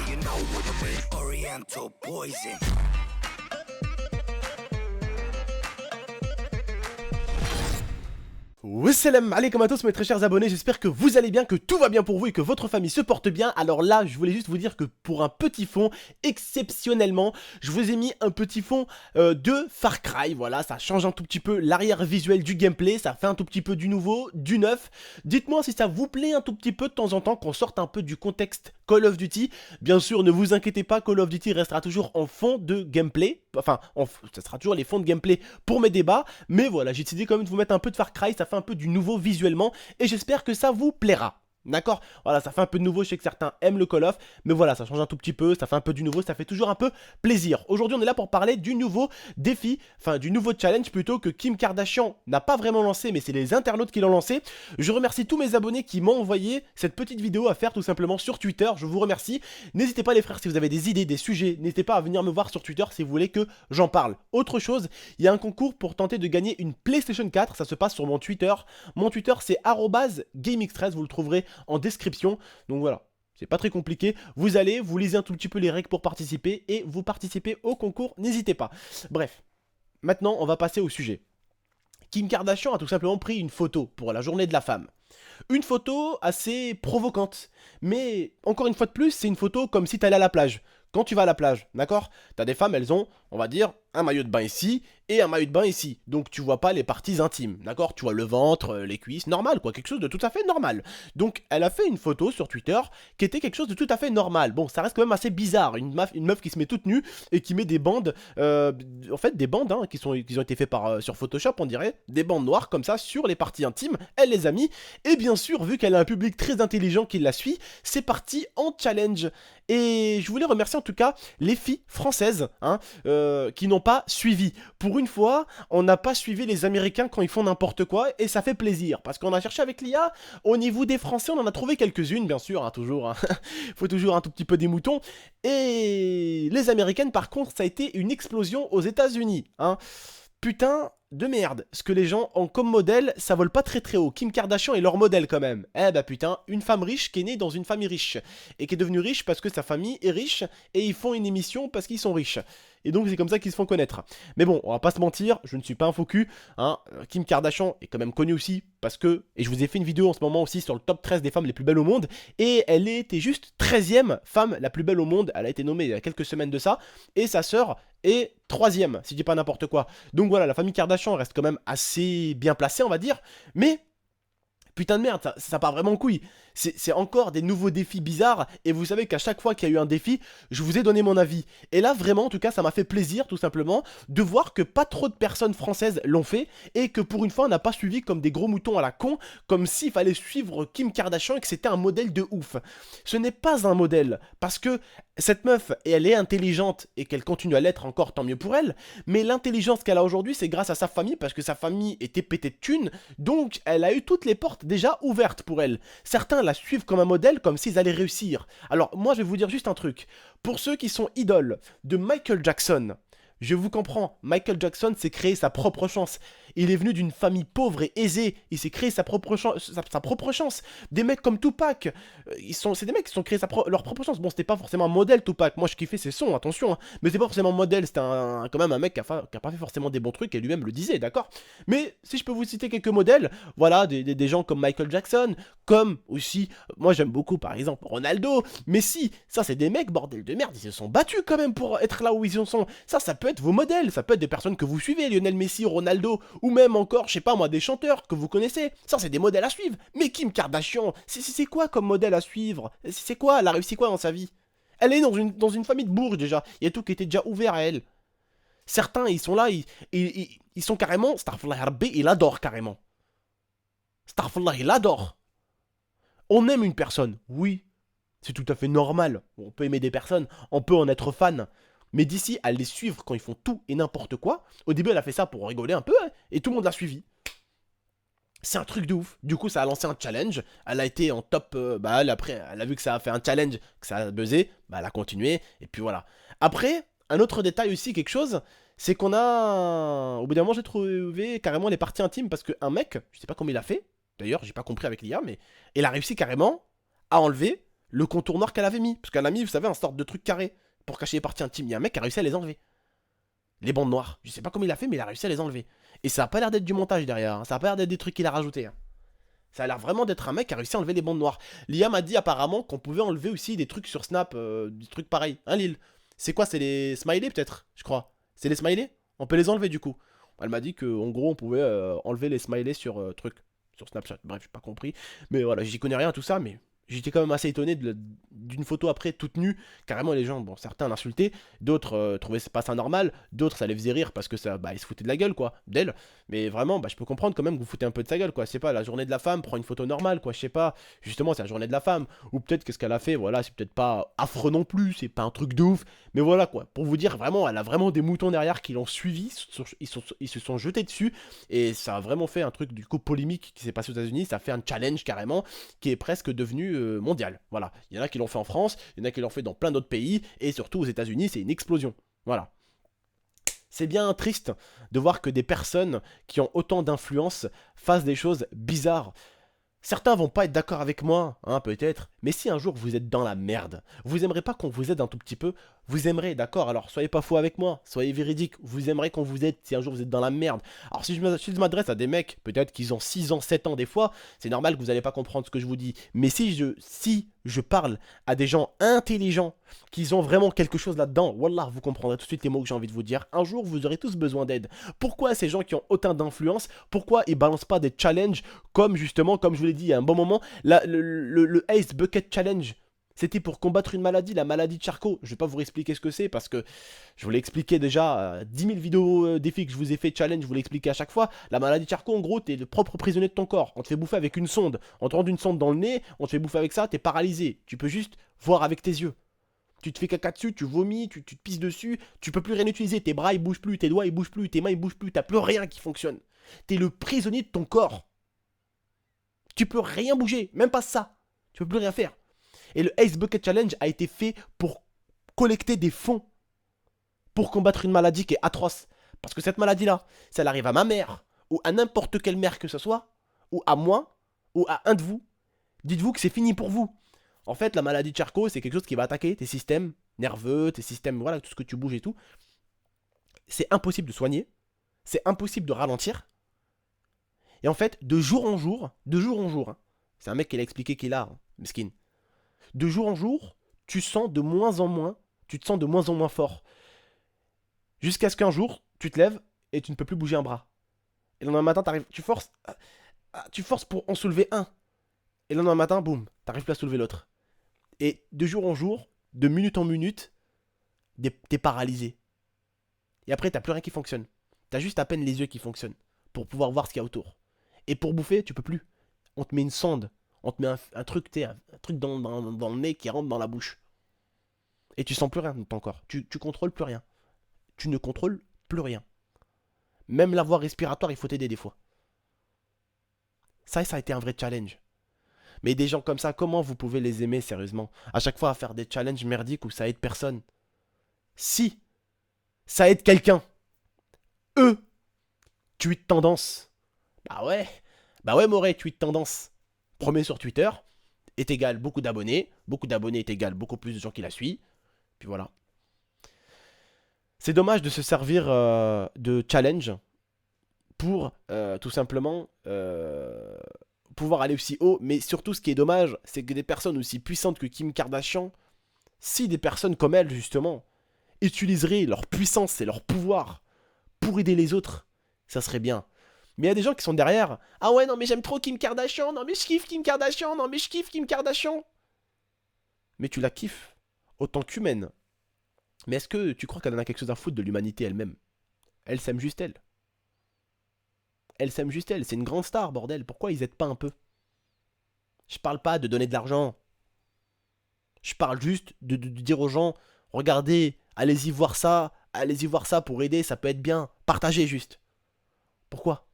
you know what I mean? Oriental poison. Wassalam alaikum à tous mes très chers abonnés, j'espère que vous allez bien, que tout va bien pour vous et que votre famille se porte bien. Alors là, je voulais juste vous dire que pour un petit fond, exceptionnellement, je vous ai mis un petit fond de Far Cry. Voilà, ça change un tout petit peu l'arrière visuel du gameplay, ça fait un tout petit peu du nouveau, du neuf. Dites-moi si ça vous plaît un tout petit peu de temps en temps qu'on sorte un peu du contexte Call of Duty. Bien sûr, ne vous inquiétez pas, Call of Duty restera toujours en fond de gameplay. Enfin, ça sera toujours les fonds de gameplay pour mes débats. Mais voilà, j'ai décidé quand même de vous mettre un peu de Far Cry, ça fait un peu du nouveau visuellement. Et j'espère que ça vous plaira. D'accord? Voilà, ça fait un peu de nouveau, je sais que certains aiment le Call of, mais voilà, ça change un tout petit peu, ça fait un peu du nouveau, ça fait toujours un peu plaisir. Aujourd'hui, on est là pour parler du nouveau défi, enfin du nouveau challenge plutôt que Kim Kardashian n'a pas vraiment lancé, mais c'est les internautes qui l'ont lancé. Je remercie tous mes abonnés qui m'ont envoyé cette petite vidéo à faire tout simplement sur Twitter, je vous remercie. N'hésitez pas les frères, si vous avez des idées, des sujets, n'hésitez pas à venir me voir sur Twitter si vous voulez que j'en parle. Autre chose, il y a un concours pour tenter de gagner une PlayStation 4, ça se passe sur mon Twitter. Mon Twitter c'est @GameX13, vous le trouverez en description, donc voilà, c'est pas très compliqué, vous allez, vous lisez un tout petit peu les règles pour participer et vous participez au concours, n'hésitez pas. Bref, maintenant on va passer au sujet. Kim Kardashian a tout simplement pris une photo pour la journée de la femme. Une photo assez provocante, mais encore une fois de plus, c'est une photo comme si tu allais à la plage. Quand tu vas à la plage, d'accord? T'as des femmes, elles ont, on va dire, un maillot de bain ici et un maillot de bain ici. Donc tu vois pas les parties intimes, d'accord? Tu vois le ventre, les cuisses, normal quoi, quelque chose de tout à fait normal. Donc elle a fait une photo sur Twitter qui était quelque chose de tout à fait normal. Bon, ça reste quand même assez bizarre, une meuf qui se met toute nue et qui met des bandes, en fait des bandes hein, qui ont été faites sur Photoshop, on dirait, des bandes noires comme ça sur les parties intimes, elle les a mis. Et bien sûr, vu qu'elle a un public très intelligent qui la suit, c'est parti en challenge. Et je voulais remercier en tout cas les filles françaises hein, qui n'ont pas suivi. Pour une fois, on n'a pas suivi les Américains quand ils font n'importe quoi et ça fait plaisir. Parce qu'on a cherché avec l'IA, au niveau des Français, on en a trouvé quelques-unes, bien sûr, hein, toujours. Hein. Faut toujours un tout petit peu des moutons. Et les Américaines, par contre, ça a été une explosion aux États-Unis. Hein. Putain de merde, ce que les gens ont comme modèle, ça vole pas très très haut. Kim Kardashian est leur modèle quand même. Eh bah putain, une femme riche qui est née dans une famille riche. Et qui est devenue riche parce que sa famille est riche. Et ils font une émission parce qu'ils sont riches. Et donc c'est comme ça qu'ils se font connaître. Mais bon, on va pas se mentir, je ne suis pas un faux cul. Hein. Kim Kardashian est quand même connue aussi parce que, et je vous ai fait une vidéo en ce moment aussi sur le top 13 des femmes les plus belles au monde. Et elle était juste 13e femme la plus belle au monde. Elle a été nommée il y a quelques semaines de ça. Et sa sœur est 3e, si je dis pas n'importe quoi. Donc voilà, la famille Kardashian reste quand même assez bien placée, on va dire. Mais putain de merde, ça part vraiment en couille. C'est encore des nouveaux défis bizarres. Et vous savez qu'à chaque fois qu'il y a eu un défi, je vous ai donné mon avis. Et là, vraiment, en tout cas, ça m'a fait plaisir, tout simplement, de voir que pas trop de personnes françaises l'ont fait. Et que pour une fois, on n'a pas suivi comme des gros moutons à la con. Comme s'il fallait suivre Kim Kardashian et que c'était un modèle de ouf. Ce n'est pas un modèle. Parce que cette meuf, elle est intelligente et qu'elle continue à l'être encore, tant mieux pour elle. Mais l'intelligence qu'elle a aujourd'hui, c'est grâce à sa famille. Parce que sa famille était pétée de thunes. Donc, elle a eu toutes les portes déjà ouvertes pour elle. Certains la suivent comme un modèle, comme s'ils allaient réussir. Alors, moi, je vais vous dire juste un truc. Pour ceux qui sont idoles de Michael Jackson, je vous comprends, Michael Jackson s'est créé sa propre chance. Il est venu d'une famille pauvre et aisée. Il s'est créé sa propre chance. Des mecs comme Tupac, c'est des mecs qui se sont créés leur propre chance. Bon, c'était pas forcément un modèle, Tupac. Moi, je kiffais ses sons, attention. Hein. Mais c'était pas forcément un modèle. C'était quand même un mec qui a pas fait forcément des bons trucs et lui-même le disait, d'accord? Mais si je peux vous citer quelques modèles, voilà, des gens comme Michael Jackson, comme aussi, moi j'aime beaucoup par exemple Ronaldo, Messi. Ça, c'est des mecs, bordel de merde. Ils se sont battus quand même pour être là où ils en sont. Ça peut être vos modèles. Ça peut être des personnes que vous suivez, Lionel Messi, Ronaldo, ou même encore, je sais pas moi, des chanteurs que vous connaissez. Ça, c'est des modèles à suivre. Mais Kim Kardashian, c'est quoi comme modèle à suivre? C'est quoi? Elle a réussi quoi dans sa vie? Elle est dans une famille de bourges déjà. Il y a tout qui était déjà ouvert à elle. Certains, ils sont là, ils sont carrément... Starfallah Rabbi, il adore carrément. Starfallah, il adore. On aime une personne, oui. C'est tout à fait normal. On peut aimer des personnes, on peut en être fan. Mais d'ici à les suivre quand ils font tout et n'importe quoi, au début elle a fait ça pour rigoler un peu, hein, et tout le monde l'a suivi. C'est un truc de ouf. Du coup, ça a lancé un challenge. Elle a été en top. Après, elle a vu que ça a fait un challenge, que ça a buzzé. Bah, elle a continué. Et puis voilà. Après, un autre détail aussi, quelque chose, c'est qu'on a. Au bout d'un moment, j'ai trouvé carrément les parties intimes parce qu'un mec, je sais pas comment il a fait. D'ailleurs, j'ai pas compris avec l'IA, mais il a réussi carrément à enlever le contour noir qu'elle avait mis. Parce qu'elle a mis, vous savez, un sorte de truc carré pour cacher les parties intimes. Il y a un mec qui a réussi à les enlever. Les bandes noires. Je sais pas comment il a fait, mais il a réussi à les enlever. Et ça a pas l'air d'être du montage derrière. Hein. Ça a pas l'air d'être des trucs qu'il a rajoutés. Hein. Ça a l'air vraiment d'être un mec qui a réussi à enlever les bandes noires. L'IA m'a dit apparemment qu'on pouvait enlever aussi des trucs sur Snap, des trucs pareils. Hein, Lille? C'est quoi? C'est les smileys peut-être? Je crois. C'est les smileys? On peut les enlever du coup. Elle m'a dit qu'en gros on pouvait enlever les smileys sur sur Snapchat. Bref, j'ai pas compris. Mais voilà, j'y connais rien tout ça, mais j'étais quand même assez étonné d'une photo après toute nue. Carrément les gens, bon certains l'insultaient, d'autres trouvaient pas ça normal, d'autres ça les faisait rire parce que ça, bah ils se foutaient de la gueule quoi, d'elle. Mais vraiment, bah je peux comprendre quand même que vous foutez un peu de sa gueule quoi. Je sais pas, la journée de la femme, prends une photo normale quoi, je sais pas. Justement c'est la journée de la femme. Ou peut-être qu'est-ce qu'elle a fait, voilà, c'est peut-être pas affreux non plus, c'est pas un truc de ouf. Mais voilà quoi, pour vous dire vraiment, elle a vraiment des moutons derrière qui l'ont suivi, ils se sont jetés dessus. Et ça a vraiment fait un truc du coup polémique qui s'est passé aux États-Unis, ça a fait un challenge carrément qui est presque devenu mondial. Voilà, il y en a qui l'ont fait en France, il y en a qui l'ont fait dans plein d'autres pays, et surtout aux États-Unis, c'est une explosion. Voilà. C'est bien triste de voir que des personnes qui ont autant d'influence fassent des choses bizarres. Certains vont pas être d'accord avec moi, hein, peut-être, mais si un jour vous êtes dans la merde, vous aimerez pas qu'on vous aide un tout petit peu, vous aimerez, d'accord, alors soyez pas faux avec moi, soyez véridique, vous aimerez qu'on vous aide si un jour vous êtes dans la merde. Alors si je m'adresse à des mecs, peut-être qu'ils ont 6 ans, 7 ans des fois, c'est normal que vous allez pas comprendre ce que je vous dis, mais si je parle à des gens intelligents, qui ont vraiment quelque chose là-dedans, wallah, vous comprendrez tout de suite les mots que j'ai envie de vous dire, un jour vous aurez tous besoin d'aide. Pourquoi ces gens qui ont autant d'influence, pourquoi ils balancent pas des challenges comme justement, comme je vous l'ai dit il y a un bon moment, le Ice Bucket Challenge, c'était pour combattre une maladie, la maladie de Charcot. Je vais pas vous expliquer ce que c'est parce que je vous l'ai expliqué déjà 10 000 vidéos défis que je vous ai fait challenge, je vous l'ai expliqué à chaque fois. La maladie de Charcot, en gros, t'es le propre prisonnier de ton corps. On te fait bouffer avec une sonde. On te rentre une sonde dans le nez, on te fait bouffer avec ça, t'es paralysé. Tu peux juste voir avec tes yeux. Tu te fais caca dessus, tu vomis, tu te pisses dessus, tu peux plus rien utiliser, tes bras ils bougent plus, tes doigts ils bougent plus, tes mains ils bougent plus, t'as plus rien qui fonctionne. T'es le prisonnier de ton corps. Tu peux rien bouger, même pas ça. Tu peux plus rien faire. Et le Ice Bucket Challenge a été fait pour collecter des fonds pour combattre une maladie qui est atroce. Parce que cette maladie-là, si elle arrive à ma mère, ou à n'importe quelle mère que ce soit, ou à moi, ou à un de vous, dites-vous que c'est fini pour vous. En fait, la maladie de Charcot, c'est quelque chose qui va attaquer tes systèmes nerveux, tes systèmes, voilà, tout ce que tu bouges et tout. C'est impossible de soigner, c'est impossible de ralentir. Et en fait, de jour en jour, hein, c'est un mec qui l'a expliqué qu'il a, hein, mesquine. De jour en jour, tu te sens de moins en moins fort. Jusqu'à ce qu'un jour, tu te lèves et tu ne peux plus bouger un bras. Et le lendemain matin, tu forces pour en soulever un. Et le lendemain matin, boum, t'arrives plus à soulever l'autre. Et de jour en jour, de minute en minute, t'es paralysé. Et après, t'as plus rien qui fonctionne. T'as juste à peine les yeux qui fonctionnent pour pouvoir voir ce qu'il y a autour. Et pour bouffer, tu peux plus. On te met une sonde. On te met un truc, un truc dans le nez qui rentre dans la bouche. Et tu sens plus rien dans ton corps. Tu contrôles plus rien. Tu ne contrôles plus rien. Même la voie respiratoire, il faut t'aider des fois. Ça a été un vrai challenge. Mais des gens comme ça, comment vous pouvez les aimer sérieusement? À chaque fois à faire des challenges merdiques où ça aide personne. Si ça aide quelqu'un, eux, tweet tendance. Bah ouais Moret, tweet tendance. Premier sur Twitter, est égal beaucoup d'abonnés est égal beaucoup plus de gens qui la suivent, puis voilà. C'est dommage de se servir de challenge pour tout simplement pouvoir aller aussi haut, mais surtout ce qui est dommage, c'est que des personnes aussi puissantes que Kim Kardashian, si des personnes comme elle justement, utiliseraient leur puissance et leur pouvoir pour aider les autres, ça serait bien. Mais il y a des gens qui sont derrière. Ah ouais, non mais j'aime trop Kim Kardashian, non mais je kiffe Kim Kardashian, non mais je kiffe Kim Kardashian. Mais tu la kiffes autant qu'humaine. Mais est-ce que tu crois qu'elle en a quelque chose à foutre de l'humanité elle-même? Elle s'aime juste elle. Elle s'aime juste elle, c'est une grande star, bordel. Pourquoi ils aident pas un peu? Je parle pas de donner de l'argent. Je parle juste de dire aux gens, regardez, allez-y voir ça pour aider, ça peut être bien. Partagez juste. Pourquoi?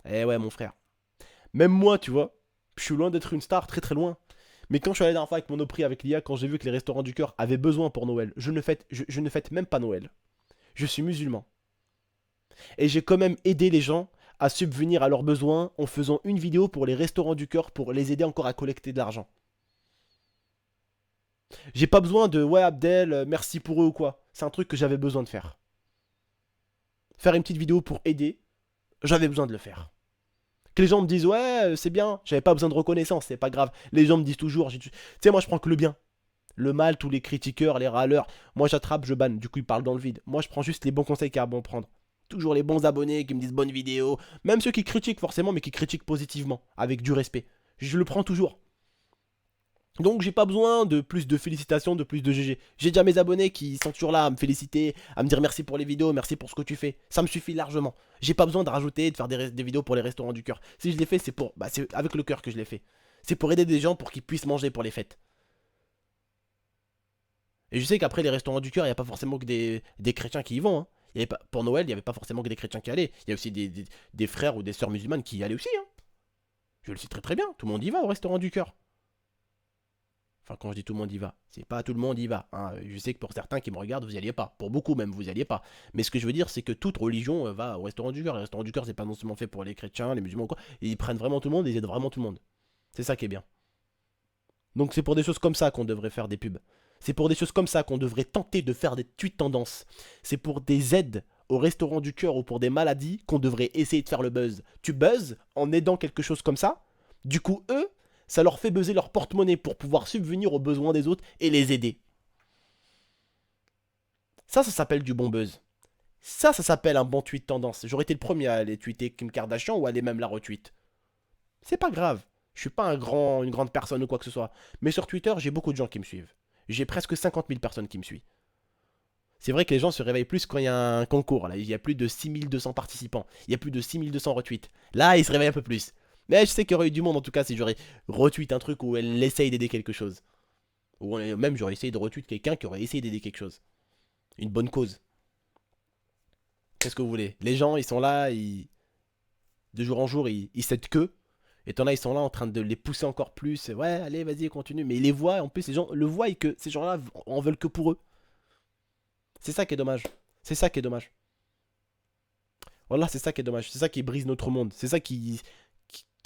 Eh ouais, mon frère. Même moi, tu vois, je suis loin d'être une star, très très loin. Mais quand je suis allé la dernière fois avec Monoprix, avec l'IA, quand j'ai vu que les restaurants du cœur avaient besoin pour Noël, je ne fête même pas Noël. Je suis musulman. Et j'ai quand même aidé les gens à subvenir à leurs besoins en faisant une vidéo pour les restaurants du cœur pour les aider encore à collecter de l'argent. J'ai pas besoin de ouais Abdel, merci pour eux ou quoi. C'est un truc que j'avais besoin de faire. Faire une petite vidéo pour aider, j'avais besoin de le faire. Que les gens me disent ouais c'est bien, j'avais pas besoin de reconnaissance, c'est pas grave. Les gens me disent toujours, tu sais moi je prends que le bien. Le mal, tous les critiqueurs, les râleurs, moi j'attrape, je banne, du coup ils parlent dans le vide. Moi je prends juste les bons conseils qu'il y a à bon prendre. Toujours les bons abonnés qui me disent bonne vidéo, même ceux qui critiquent forcément mais qui critiquent positivement, avec du respect. Je le prends toujours. Donc j'ai pas besoin de plus de félicitations, de plus de GG. J'ai déjà mes abonnés qui sont toujours là à me féliciter, à me dire merci pour les vidéos, merci pour ce que tu fais. Ça me suffit largement. J'ai pas besoin de rajouter, de faire des vidéos pour les restaurants du cœur. Si je l'ai fait, c'est pour, c'est avec le cœur que je l'ai fait. C'est pour aider des gens pour qu'ils puissent manger pour les fêtes. Et je sais qu'après les restaurants du cœur, il n'y a pas forcément que des chrétiens qui y vont. Hein. Il y avait pas, pour Noël, il n'y avait pas forcément que des chrétiens qui allaient. Il y a aussi des frères ou des sœurs musulmanes qui y allaient aussi. Hein. Je le sais très très bien. Tout le monde y va au restaurant du cœur. Enfin, quand je dis tout le monde y va, c'est pas tout le monde y va. Hein. Je sais que pour certains qui me regardent, vous n'y alliez pas. Pour beaucoup même, vous n'y alliez pas. Mais ce que je veux dire, c'est que toute religion va au restaurant du cœur. Le restaurant du cœur, c'est pas non seulement fait pour les chrétiens, les musulmans ou quoi. Ils prennent vraiment tout le monde, ils aident vraiment tout le monde. C'est ça qui est bien. Donc c'est pour des choses comme ça qu'on devrait faire des pubs. C'est pour des choses comme ça qu'on devrait tenter de faire des tweets tendances. C'est pour des aides au restaurant du cœur ou pour des maladies qu'on devrait essayer de faire le buzz. Tu buzzes en aidant quelque chose comme ça. Du coup, eux, ça leur fait buzzer leur porte-monnaie pour pouvoir subvenir aux besoins des autres et les aider. Ça s'appelle du bon buzz. Ça s'appelle un bon tweet tendance. J'aurais été le premier à aller tweeter Kim Kardashian ou à aller même la retweet. C'est pas grave. Je suis pas une grande personne ou quoi que ce soit. Mais sur Twitter, j'ai beaucoup de gens qui me suivent. J'ai presque 50 000 personnes qui me suivent. C'est vrai que les gens se réveillent plus quand il y a un concours. Là, il y a plus de 6200 participants. Il y a plus de 6200 retweets. Là, ils se réveillent un peu plus. Mais je sais qu'il y aurait eu du monde en tout cas si j'aurais retweet un truc où elle essaye d'aider quelque chose. Ou même j'aurais essayé de retweet quelqu'un qui aurait essayé d'aider quelque chose. Une bonne cause. Qu'est-ce que vous voulez? Les gens, ils sont là, de jour en jour, ils s'aident que. Et t'en as, ils sont là en train de les pousser encore plus. Ouais, allez, vas-y, continue. Mais ils les voient, en plus, les gens le voient et que ces gens-là en veulent que pour eux. C'est ça qui est dommage. C'est ça qui est dommage. Voilà, c'est ça qui est dommage. C'est ça qui brise notre monde. C'est ça qui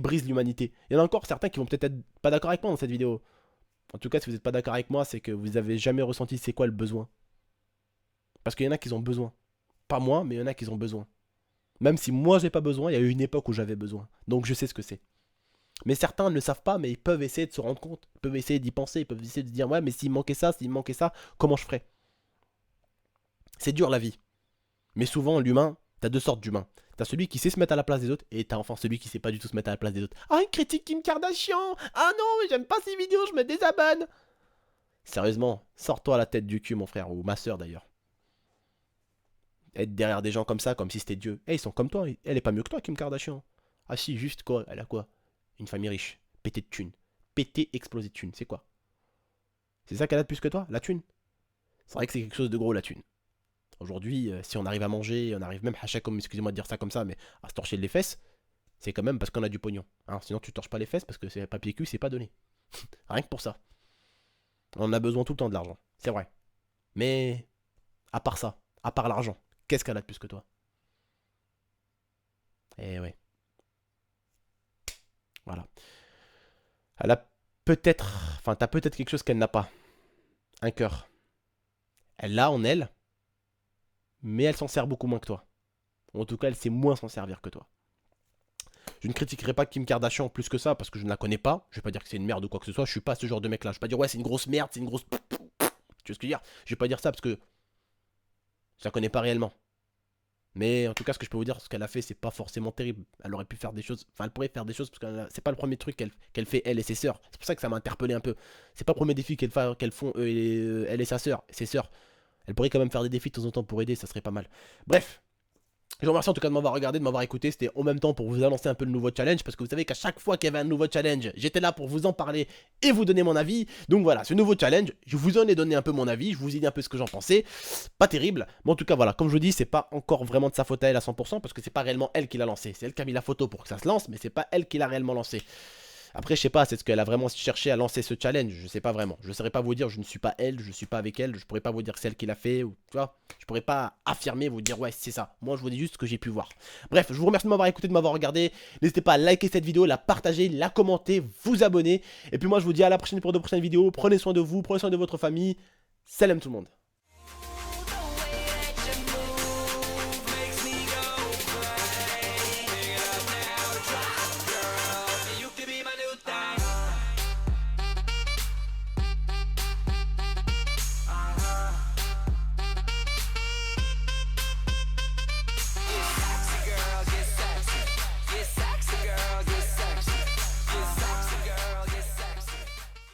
brise l'humanité. Il y en a encore certains qui vont peut-être être pas d'accord avec moi dans cette vidéo. En tout cas, si vous n'êtes pas d'accord avec moi, c'est que vous avez jamais ressenti c'est quoi le besoin. Parce qu'il y en a qui ont besoin. Pas moi, mais il y en a qui ont besoin. Même si moi j'ai pas besoin, il y a eu une époque où j'avais besoin. Donc je sais ce que c'est. Mais certains ne le savent pas, mais ils peuvent essayer de se rendre compte. Ils peuvent essayer d'y penser, ils peuvent essayer de se dire ouais, mais s'il manquait ça, comment je ferais? C'est dur la vie. Mais souvent, l'humain, t'as deux sortes d'humains. T'as celui qui sait se mettre à la place des autres, et t'as enfin celui qui sait pas du tout se mettre à la place des autres. Ah, une critique Kim Kardashian! Ah non, mais j'aime pas ces vidéos, je me désabonne! Sérieusement, sors-toi la tête du cul, mon frère, ou ma soeur d'ailleurs. Être derrière des gens comme ça, comme si c'était Dieu. Eh, ils sont comme toi, elle est pas mieux que toi, Kim Kardashian. Ah si, juste quoi, elle a quoi? Une famille riche, pété de thunes. Pété, explosé de thunes, c'est quoi? C'est ça qu'elle a de plus que toi, la thune? C'est vrai que c'est quelque chose de gros, la thune. Aujourd'hui, si on arrive à manger, on arrive même, comme excusez-moi de dire ça comme ça, mais à se torcher les fesses, c'est quand même parce qu'on a du pognon. Hein, sinon, tu torches pas les fesses parce que c'est papier cul, c'est pas donné. Rien que pour ça. On a besoin tout le temps de l'argent, c'est vrai. Mais, à part ça, à part l'argent, qu'est-ce qu'elle a de plus que toi? Eh ouais. Voilà. Elle a peut-être, enfin, t'as peut-être quelque chose qu'elle n'a pas. Un cœur. Elle l'a en elle, mais elle s'en sert beaucoup moins que toi. Ou en tout cas, elle sait moins s'en servir que toi. Je ne critiquerai pas Kim Kardashian plus que ça parce que je ne la connais pas. Je vais pas dire que c'est une merde ou quoi que ce soit. Je suis pas ce genre de mec là. Je vais pas dire ouais, c'est une grosse merde, c'est une grosse. Tu vois ce que je veux dire? Je vais pas dire ça parce que je la connais pas réellement. Mais en tout cas, ce que je peux vous dire, ce qu'elle a fait, c'est pas forcément terrible. Elle aurait pu faire des choses. Enfin, elle pourrait faire des choses parce que c'est pas le premier truc qu'elle fait, elle et ses sœurs. C'est pour ça que ça m'a interpellé un peu. C'est pas le premier défi qu'elles font, elle et sa sœur, ses sœurs. Elle pourrait quand même faire des défis de temps en temps pour aider, ça serait pas mal. Bref. Je vous remercie en tout cas de m'avoir regardé, de m'avoir écouté. C'était en même temps pour vous annoncer un peu le nouveau challenge. Parce que vous savez qu'à chaque fois qu'il y avait un nouveau challenge, j'étais là pour vous en parler et vous donner mon avis. Donc voilà, ce nouveau challenge, je vous en ai donné un peu mon avis. Je vous ai dit un peu ce que j'en pensais. Pas terrible. Mais en tout cas, voilà, comme je vous dis, c'est pas encore vraiment de sa faute à elle à 100%. Parce que c'est pas réellement elle qui l'a lancé. C'est elle qui a mis la photo pour que ça se lance. Mais c'est pas elle qui l'a réellement lancé. Après, je sais pas, c'est ce qu'elle a vraiment cherché à lancer ce challenge. Je sais pas vraiment. Je saurais pas vous dire, je ne suis pas elle, je suis pas avec elle. Je pourrais pas vous dire que c'est elle qui l'a fait. Ou, tu vois, je pourrais pas affirmer, vous dire, ouais, c'est ça. Moi, je vous dis juste ce que j'ai pu voir. Bref, je vous remercie de m'avoir écouté, de m'avoir regardé. N'hésitez pas à liker cette vidéo, la partager, la commenter, vous abonner. Et puis moi, je vous dis à la prochaine pour de prochaines vidéos. Prenez soin de vous, prenez soin de votre famille. Salam tout le monde.